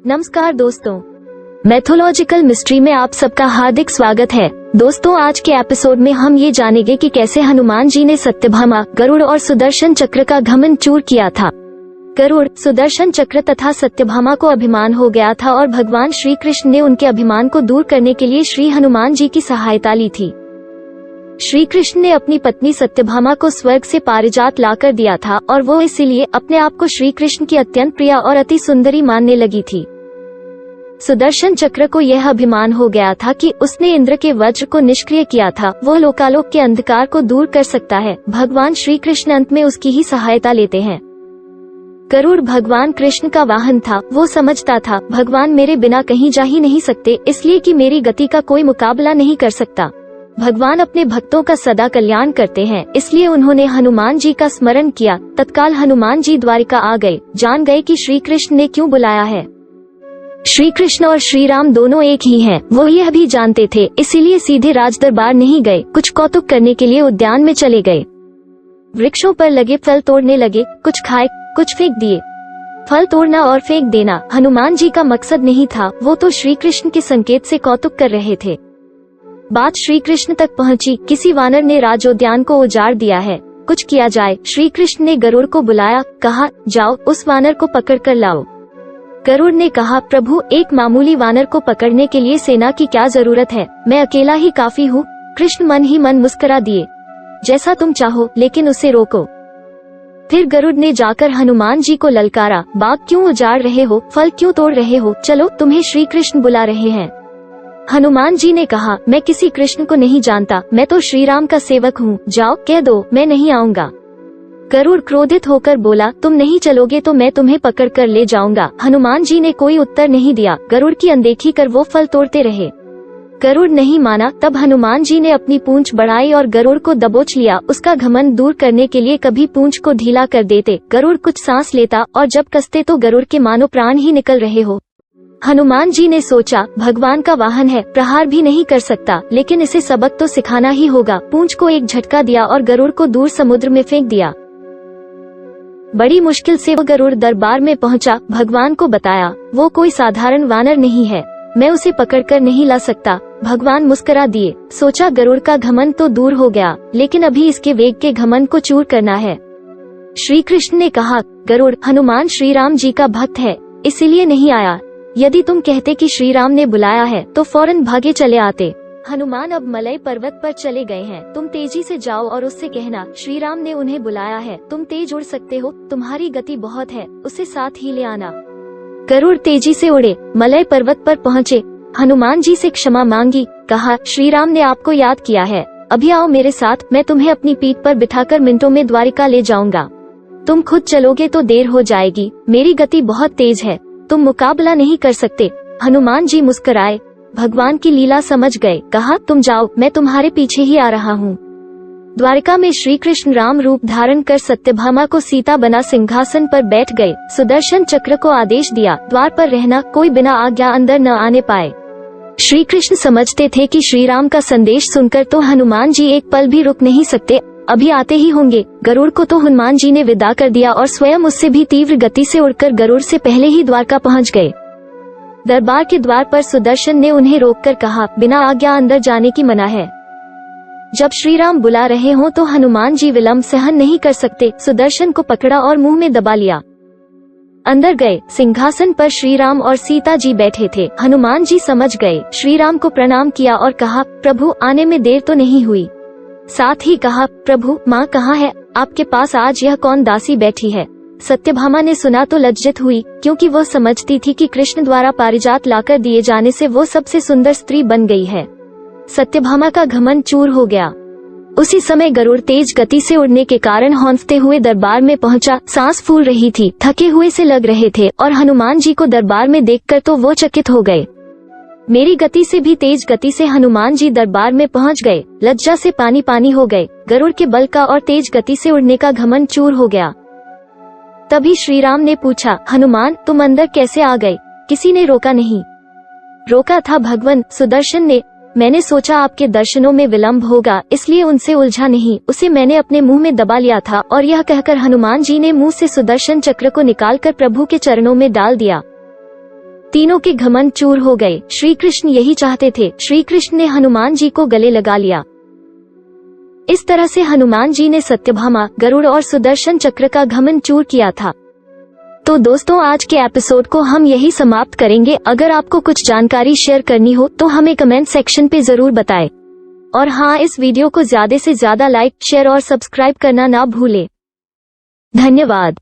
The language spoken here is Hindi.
नमस्कार दोस्तों, मैथोलॉजिकल मिस्ट्री में आप सबका हार्दिक स्वागत है। दोस्तों, आज के एपिसोड में हम ये जानेंगे कि कैसे हनुमान जी ने सत्यभामा, गरुड़ और सुदर्शन चक्र का घमंड चूर किया था। गरुड़, सुदर्शन चक्र तथा सत्यभामा को अभिमान हो गया था और भगवान श्री कृष्ण ने उनके अभिमान को दूर करने के लिए श्री हनुमान जी की सहायता ली थी। श्री कृष्ण ने अपनी पत्नी सत्यभामा को स्वर्ग से पारिजात लाकर दिया था और वो इसीलिए अपने आप को श्री कृष्ण की अत्यंत प्रिय और अति सुंदरी मानने लगी थी। सुदर्शन चक्र को यह अभिमान हो गया था कि उसने इंद्र के वज्र को निष्क्रिय किया था। वो लोकालोक के अंधकार को दूर कर सकता है। भगवान श्री कृष्ण अंत में उसकी ही सहायता लेते हैं। गरुड़ भगवान कृष्ण का वाहन था। वो समझता था भगवान मेरे बिना कहीं जा ही नहीं सकते, इसलिए कि मेरी गति का कोई मुकाबला नहीं कर सकता। भगवान अपने भक्तों का सदा कल्याण करते हैं, इसलिए उन्होंने हनुमान जी का स्मरण किया। तत्काल हनुमान जी द्वारिका आ गए। जान गए कि श्री कृष्ण ने क्यों बुलाया है। श्री कृष्ण और श्री राम दोनों एक ही हैं। वो यह भी जानते थे, इसीलिए सीधे राजदरबार नहीं गए। कुछ कौतुक करने के लिए उद्यान में चले गए। वृक्षों पर लगे फल तोड़ने लगे। कुछ खाए, कुछ फेंक दिए। फल तोड़ना और फेंक देना हनुमान जी का मकसद नहीं था। वो तो श्री कृष्ण के संकेत से कौतुक कर रहे थे। बात श्री कृष्ण तक पहुंची। किसी वानर ने राजोद्यान को उजाड़ दिया है, कुछ किया जाए। श्री कृष्ण ने गरुड़ को बुलाया, कहा जाओ उस वानर को पकड़ कर लाओ। गरुड़ ने कहा प्रभु, एक मामूली वानर को पकड़ने के लिए सेना की क्या जरूरत है, मैं अकेला ही काफी हूँ। कृष्ण मन ही मन मुस्कुरा दिए, जैसा तुम चाहो, लेकिन उसे रोको। फिर गरुड़ ने जाकर हनुमान जी को ललकारा, बाग क्यों उजाड़ रहे हो, फल क्यों तोड़ रहे हो, चलो तुम्हें श्री कृष्ण बुला रहे हैं। हनुमान जी ने कहा मैं किसी कृष्ण को नहीं जानता, मैं तो श्री राम का सेवक हूँ। जाओ कह दो मैं नहीं आऊँगा। गरुड़ क्रोधित होकर बोला तुम नहीं चलोगे तो मैं तुम्हें पकड़ कर ले जाऊंगा। हनुमान जी ने कोई उत्तर नहीं दिया। गरुड़ की अनदेखी कर वो फल तोड़ते रहे। गरुड़ नहीं माना। तब हनुमान जी ने अपनी पूंछ बढ़ाई और गरुड़ को दबोच लिया। उसका घमंड दूर करने के लिए कभी पूंछ को ढीला कर देते। गरुड़ कुछ सांस लेता और जब कसते तो गरुड़ के मानो प्राण ही निकल रहे हो। हनुमान जी ने सोचा भगवान का वाहन है, प्रहार भी नहीं कर सकता, लेकिन इसे सबक तो सिखाना ही होगा। पूंछ को एक झटका दिया और गरुड़ को दूर समुद्र में फेंक दिया। बड़ी मुश्किल से वो गरुड़ दरबार में पहुंचा। भगवान को बताया वो कोई साधारण वानर नहीं है, मैं उसे पकड़कर नहीं ला सकता। भगवान मुस्कुरा दिए। सोचा गरुड़ का घमंड तो दूर हो गया, लेकिन अभी इसके वेग के घमंड को चूर करना है। श्री कृष्ण ने कहा गरुड़, हनुमान श्री राम जी का भक्त है, इसीलिए नहीं आया। यदि तुम कहते कि श्री राम ने बुलाया है तो फौरन भागे चले आते। हनुमान अब मलय पर्वत पर चले गए हैं। तुम तेजी से जाओ और उससे कहना श्री राम ने उन्हें बुलाया है। तुम तेज उड़ सकते हो, तुम्हारी गति बहुत है, उसे साथ ही ले आना। गरुड़ तेजी से उड़े, मलय पर्वत पर पहुँचे। हनुमान जी से क्षमा मांगी, कहा श्री राम ने आपको याद किया है, अभी आओ मेरे साथ, मैं तुम्हें अपनी पीठ पर बिठाकर मिनटों में द्वारिका ले जाऊंगा। तुम खुद चलोगे तो देर हो जाएगी, मेरी गति बहुत तेज है, तुम मुकाबला नहीं कर सकते। हनुमान जी मुस्कुराए, भगवान की लीला समझ गए। कहा तुम जाओ, मैं तुम्हारे पीछे ही आ रहा हूँ। द्वारिका में श्री कृष्ण राम रूप धारण कर सत्यभामा को सीता बना सिंहासन पर बैठ गए। सुदर्शन चक्र को आदेश दिया द्वार पर रहना, कोई बिना आज्ञा अंदर न आने पाए। श्री कृष्ण समझते थे कि श्री राम का संदेश सुनकर तो हनुमान जी एक पल भी रुक नहीं सकते, अभी आते ही होंगे। गरुड़ को तो हनुमान जी ने विदा कर दिया और स्वयं उससे भी तीव्र गति से उड़कर गरुड़ से पहले ही द्वारका पहुंच गए। दरबार के द्वार पर सुदर्शन ने उन्हें रोककर कहा बिना आज्ञा अंदर जाने की मना है। जब श्री राम बुला रहे हों तो हनुमान जी विलंब सहन नहीं कर सकते। सुदर्शन को पकड़ा और मुंह में दबा लिया। अंदर गए। सिंहासन पर श्री राम और सीता जी बैठे थे। हनुमान जी समझ गए। श्री राम को प्रणाम किया और कहा प्रभु, आने में देर तो नहीं हुई। साथ ही कहा प्रभु, माँ कहाँ है, आपके पास आज यह कौन दासी बैठी है। सत्यभामा ने सुना तो लज्जित हुई, क्योंकि वह समझती थी कि कृष्ण द्वारा पारिजात लाकर दिए जाने से वो सबसे सुंदर स्त्री बन गई है। सत्यभामा का घमंड चूर हो गया। उसी समय गरुड़ तेज गति से उड़ने के कारण हौंफते हुए दरबार में पहुंचा। सांस फूल रही थी, थके हुए से लग रहे थे और हनुमान जी को दरबार में देखकर तो वो चकित हो गए। मेरी गति से भी तेज गति से हनुमान जी दरबार में पहुंच गए। लज्जा से पानी पानी हो गए। गरुड़ के बल का और तेज गति से उड़ने का घमंड चूर हो गया। तभी श्री राम ने पूछा हनुमान, तुम अंदर कैसे आ गए, किसी ने रोका नहीं। रोका था भगवान सुदर्शन ने। मैंने सोचा आपके दर्शनों में विलंब होगा, इसलिए उनसे उलझा नहीं, उसे मैंने अपने मुंह में दबा लिया था। और यह कहकर हनुमान जी ने मुंह से सुदर्शन चक्र को निकालकर प्रभु के चरणों में डाल दिया। तीनों के घमंड चूर हो गए। श्री कृष्ण यही चाहते थे। श्री कृष्ण ने हनुमान जी को गले लगा लिया। इस तरह से हनुमान जी ने सत्यभामा, गरुड़ और सुदर्शन चक्र का घमंड चूर किया था। तो दोस्तों, आज के एपिसोड को हम यही समाप्त करेंगे। अगर आपको कुछ जानकारी शेयर करनी हो तो हमें कमेंट सेक्शन पे जरूर बताएं। और हाँ, इस वीडियो को ज्यादा से ज्यादा लाइक, शेयर और सब्सक्राइब करना ना भूलें। धन्यवाद।